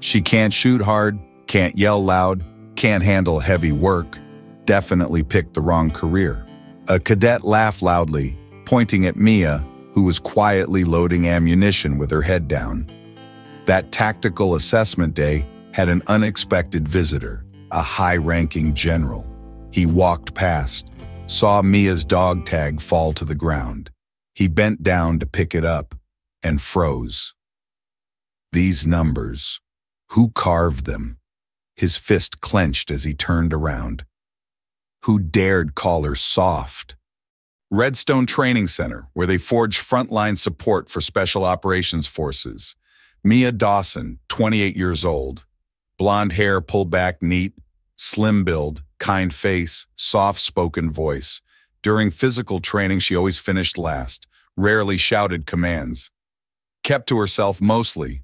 She can't shoot hard, can't yell loud, can't handle heavy work. Definitely picked the wrong career. A cadet laughed loudly, pointing at Mia, who was quietly loading ammunition with her head down. That tactical assessment day had an unexpected visitor, a high-ranking general. He walked past, saw Mia's dog tag fall to the ground. He bent down to pick it up and froze. These numbers, who carved them? His fist clenched as he turned around. Who dared call her soft? Redstone Training Center, where they forged frontline support for Special Operations Forces. Mia Dawson, 28 years old. Blonde hair pulled back neat, slim build, kind face, soft-spoken voice. During physical training, she always finished last, rarely shouted commands. Kept to herself mostly.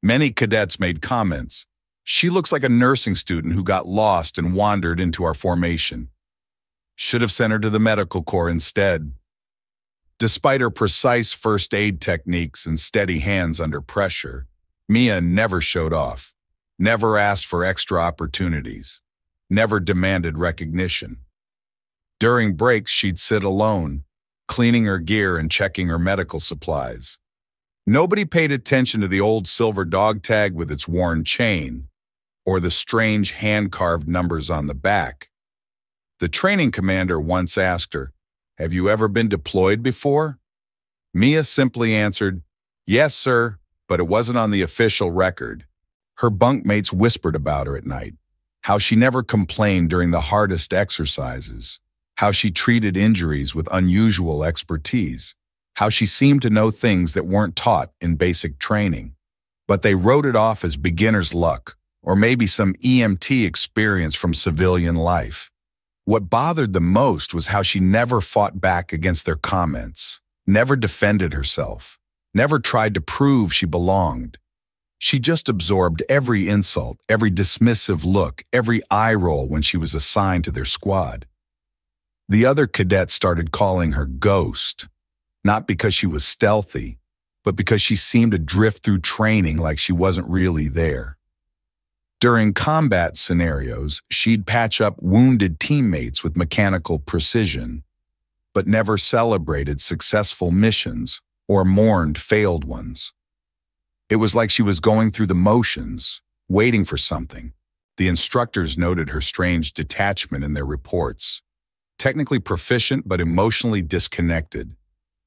Many cadets made comments. She looks like a nursing student who got lost and wandered into our formation. Should have sent her to the medical corps instead. Despite her precise first aid techniques and steady hands under pressure, Mia never showed off, never asked for extra opportunities, never demanded recognition. During breaks, she'd sit alone, cleaning her gear and checking her medical supplies. Nobody paid attention to the old silver dog tag with its worn chain, or the strange hand-carved numbers on the back. The training commander once asked her, "Have you ever been deployed before?" Mia simply answered, "Yes, sir, but it wasn't on the official record." Her bunkmates whispered about her at night, how she never complained during the hardest exercises, how she treated injuries with unusual expertise, how she seemed to know things that weren't taught in basic training. But they wrote it off as beginner's luck, or maybe some EMT experience from civilian life. What bothered them most was how she never fought back against their comments, never defended herself, never tried to prove she belonged. She just absorbed every insult, every dismissive look, every eye roll when she was assigned to their squad. The other cadets started calling her Ghost, not because she was stealthy, but because she seemed to drift through training like she wasn't really there. During combat scenarios, she'd patch up wounded teammates with mechanical precision, but never celebrated successful missions or mourned failed ones. It was like she was going through the motions, waiting for something. The instructors noted her strange detachment in their reports. Technically proficient, but emotionally disconnected.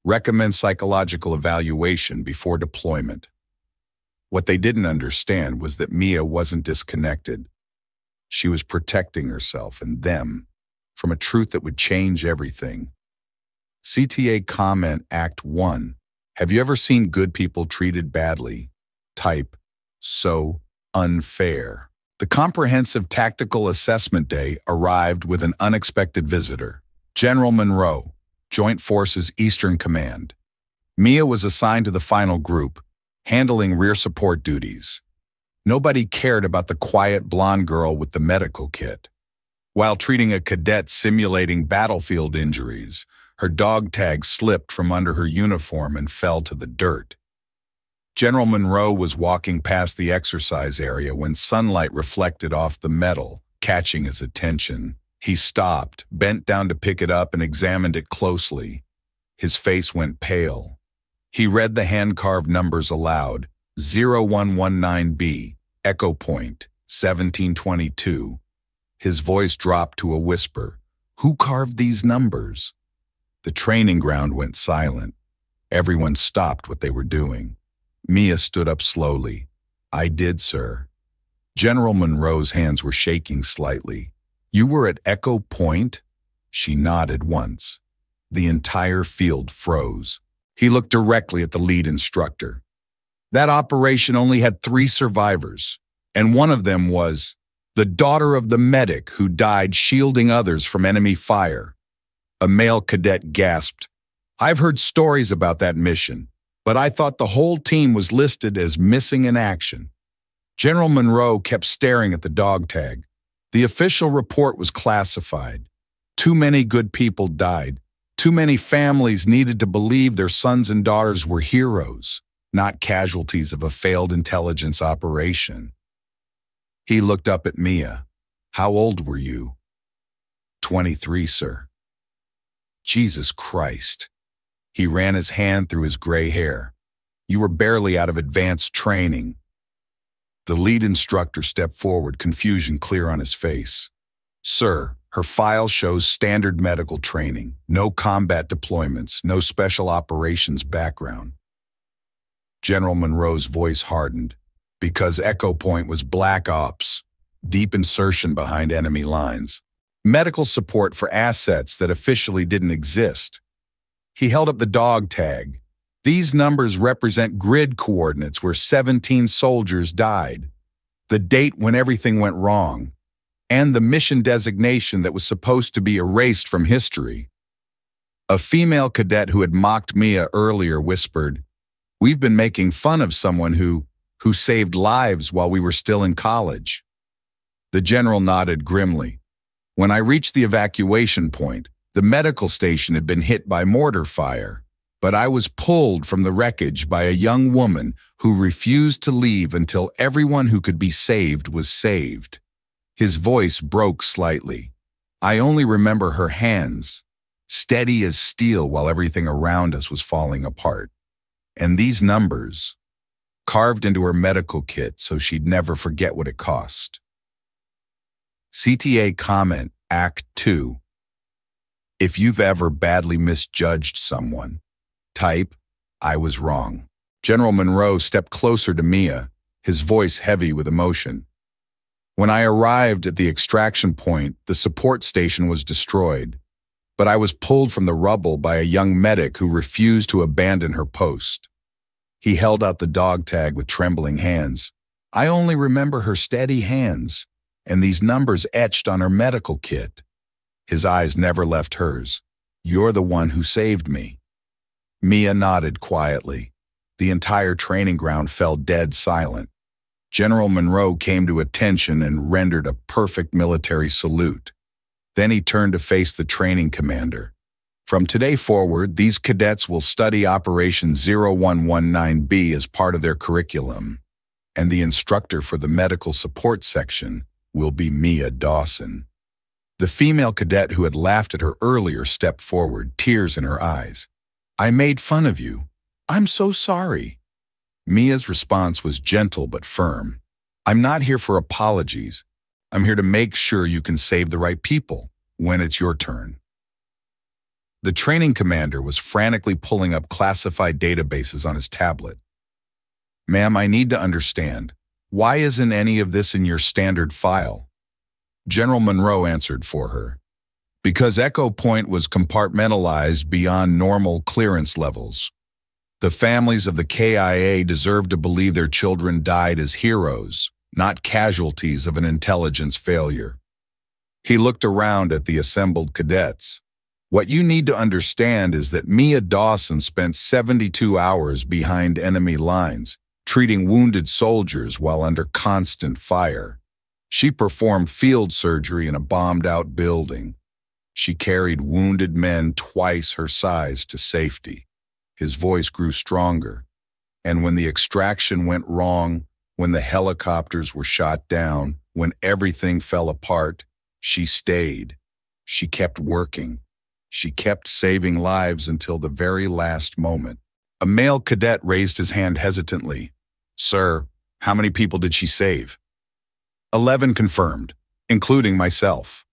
Recommend psychological evaluation before deployment. What they didn't understand was that Mia wasn't disconnected. She was protecting herself and them from a truth that would change everything. CTA Comment Act 1. Have you ever seen good people treated badly? Type, so unfair. The comprehensive tactical assessment day arrived with an unexpected visitor. General Monroe, Joint Forces Eastern Command. Mia was assigned to the final group, handling rear support duties. Nobody cared about the quiet blonde girl with the medical kit. While treating a cadet simulating battlefield injuries, her dog tag slipped from under her uniform and fell to the dirt. General Monroe was walking past the exercise area when sunlight reflected off the metal, catching his attention. He stopped, bent down to pick it up and examined it closely. His face went pale. He read the hand-carved numbers aloud, 0119B, Echo Point, 1722. His voice dropped to a whisper. Who carved these numbers? The training ground went silent. Everyone stopped what they were doing. Mia stood up slowly. I did, sir. General Monroe's hands were shaking slightly. You were at Echo Point? She nodded once. The entire field froze. He looked directly at the lead instructor. That operation only had 3 survivors, and one of them was the daughter of the medic who died shielding others from enemy fire. A male cadet gasped. I've heard stories about that mission, but I thought the whole team was listed as missing in action. General Monroe kept staring at the dog tag. The official report was classified. Too many good people died. Too many families needed to believe their sons and daughters were heroes, not casualties of a failed intelligence operation. He looked up at Mia. How old were you? 23, sir. Jesus Christ. He ran his hand through his gray hair. You were barely out of advanced training. The lead instructor stepped forward, confusion clear on his face. Sir, her file shows standard medical training, no combat deployments, no special operations background. General Monroe's voice hardened. Because Echo Point was black ops, deep insertion behind enemy lines. Medical support for assets that officially didn't exist. He held up the dog tag. These numbers represent grid coordinates where 17 soldiers died, the date when everything went wrong, and the mission designation that was supposed to be erased from history. A female cadet who had mocked Mia earlier whispered, "We've been making fun of someone who saved lives while we were still in college." The general nodded grimly. When I reached the evacuation point, the medical station had been hit by mortar fire, but I was pulled from the wreckage by a young woman who refused to leave until everyone who could be saved was saved. His voice broke slightly. I only remember her hands, steady as steel while everything around us was falling apart. And these numbers, carved into her medical kit so she'd never forget what it cost. CTA comment, Act 2. If you've ever badly misjudged someone, type, I was wrong. General Monroe stepped closer to Mia, his voice heavy with emotion. When I arrived at the extraction point, the support station was destroyed, but I was pulled from the rubble by a young medic who refused to abandon her post. He held out the dog tag with trembling hands. I only remember her steady hands and these numbers etched on her medical kit. His eyes never left hers. You're the one who saved me. Mia nodded quietly. The entire training ground fell dead silent. General Monroe came to attention and rendered a perfect military salute. Then he turned to face the training commander. From today forward, these cadets will study Operation 0119B as part of their curriculum, and the instructor for the medical support section will be Mia Dawson. The female cadet who had laughed at her earlier stepped forward, tears in her eyes. I made fun of you. I'm so sorry. Mia's response was gentle but firm. I'm not here for apologies. I'm here to make sure you can save the right people when it's your turn. The training commander was frantically pulling up classified databases on his tablet. Ma'am, I need to understand. Why isn't any of this in your standard file? General Monroe answered for her. Because Echo Point was compartmentalized beyond normal clearance levels. The families of the KIA deserve to believe their children died as heroes, not casualties of an intelligence failure. He looked around at the assembled cadets. What you need to understand is that Mia Dawson spent 72 hours behind enemy lines, treating wounded soldiers while under constant fire. She performed field surgery in a bombed-out building. She carried wounded men twice her size to safety. His voice grew stronger. And when the extraction went wrong, when the helicopters were shot down, when everything fell apart, she stayed. She kept working. She kept saving lives until the very last moment. A male cadet raised his hand hesitantly. Sir, how many people did she save? 11 confirmed, including myself.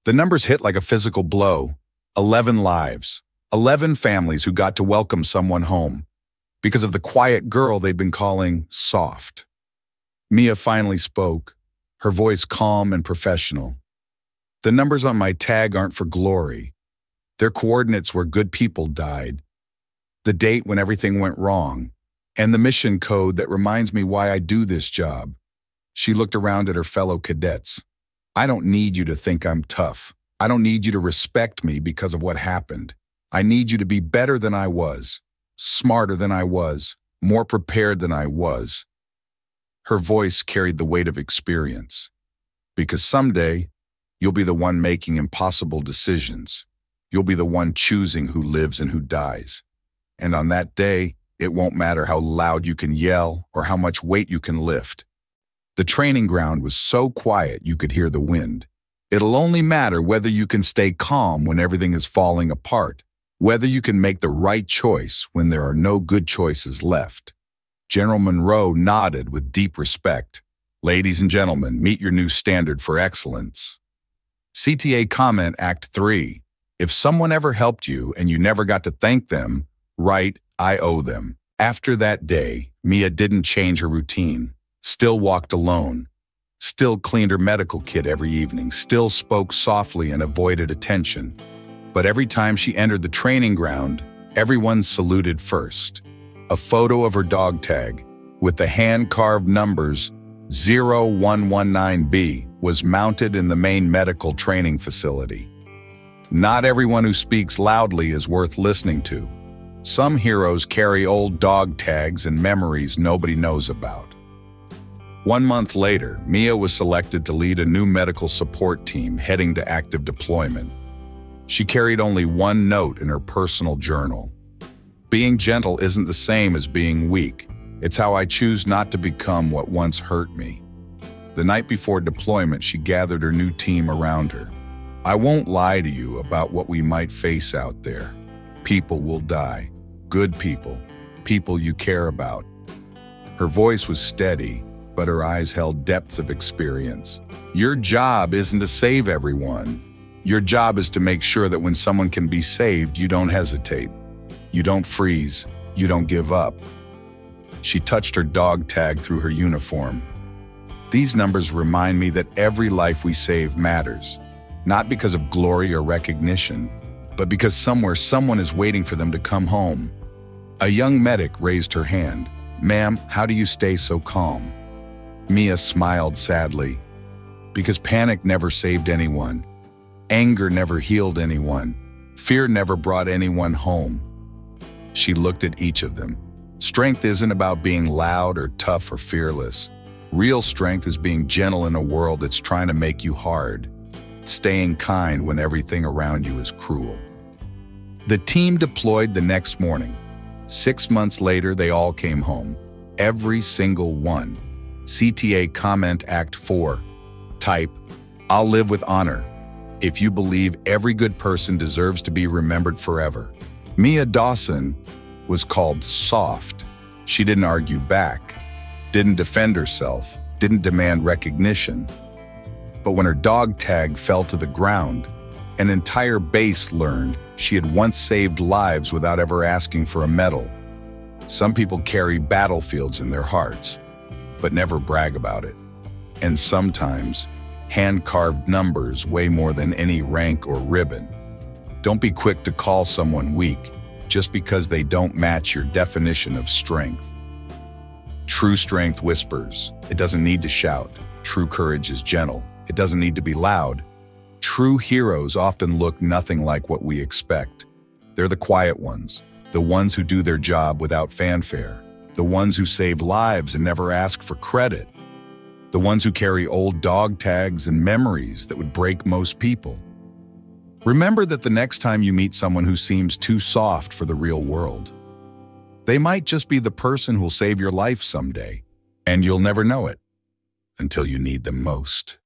The numbers hit like a physical blow. 11 lives. 11 families who got to welcome someone home because of the quiet girl they'd been calling soft. Mia finally spoke, her voice calm and professional. The numbers on my tag aren't for glory. They're coordinates where good people died, the date when everything went wrong, and the mission code that reminds me why I do this job. She looked around at her fellow cadets. I don't need you to think I'm tough. I don't need you to respect me because of what happened. I need you to be better than I was, smarter than I was, more prepared than I was. Her voice carried the weight of experience. Because someday, you'll be the one making impossible decisions. You'll be the one choosing who lives and who dies. And on that day, it won't matter how loud you can yell or how much weight you can lift. The training ground was so quiet you could hear the wind. It'll only matter whether you can stay calm when everything is falling apart, whether you can make the right choice when there are no good choices left. General Monroe nodded with deep respect. Ladies and gentlemen, meet your new standard for excellence. CTA Comment Act 3. If someone ever helped you and you never got to thank them, write, I owe them. After that day, Mia didn't change her routine, still walked alone, still cleaned her medical kit every evening, still spoke softly and avoided attention. But every time she entered the training ground, everyone saluted first. A photo of her dog tag, with the hand-carved numbers 0119B, was mounted in the main medical training facility. Not everyone who speaks loudly is worth listening to. Some heroes carry old dog tags and memories nobody knows about. 1 month later, Mia was selected to lead a new medical support team heading to active deployment. She carried only one note in her personal journal. Being gentle isn't the same as being weak. It's how I choose not to become what once hurt me. The night before deployment, she gathered her new team around her. I won't lie to you about what we might face out there. People will die. Good people. People you care about. Her voice was steady, but her eyes held depths of experience. Your job isn't to save everyone. Your job is to make sure that when someone can be saved, you don't hesitate. You don't freeze. You don't give up. She touched her dog tag through her uniform. These numbers remind me that every life we save matters, not because of glory or recognition, but because somewhere someone is waiting for them to come home. A young medic raised her hand. Ma'am, how do you stay so calm? Mia smiled sadly. Because panic never saved anyone. Anger never healed anyone. Fear never brought anyone home. She looked at each of them. Strength isn't about being loud or tough or fearless. Real strength is being gentle in a world that's trying to make you hard. Staying kind when everything around you is cruel. The team deployed the next morning. 6 months later, they all came home. Every single one. CTA Comment Act 4. Type, I'll live with honor. If you believe every good person deserves to be remembered forever. Mia Dawson was called soft. She didn't argue back, didn't defend herself, didn't demand recognition. But when her dog tag fell to the ground, an entire base learned she had once saved lives without ever asking for a medal. Some people carry battlefields in their hearts, but never brag about it. And sometimes, hand-carved numbers weigh more than any rank or ribbon. Don't be quick to call someone weak just because they don't match your definition of strength. True strength whispers. It doesn't need to shout. True courage is gentle. It doesn't need to be loud. True heroes often look nothing like what we expect. They're the quiet ones, the ones who do their job without fanfare, the ones who save lives and never ask for credit, the ones who carry old dog tags and memories that would break most people. Remember that the next time you meet someone who seems too soft for the real world, they might just be the person who'll save your life someday, and you'll never know it until you need them most.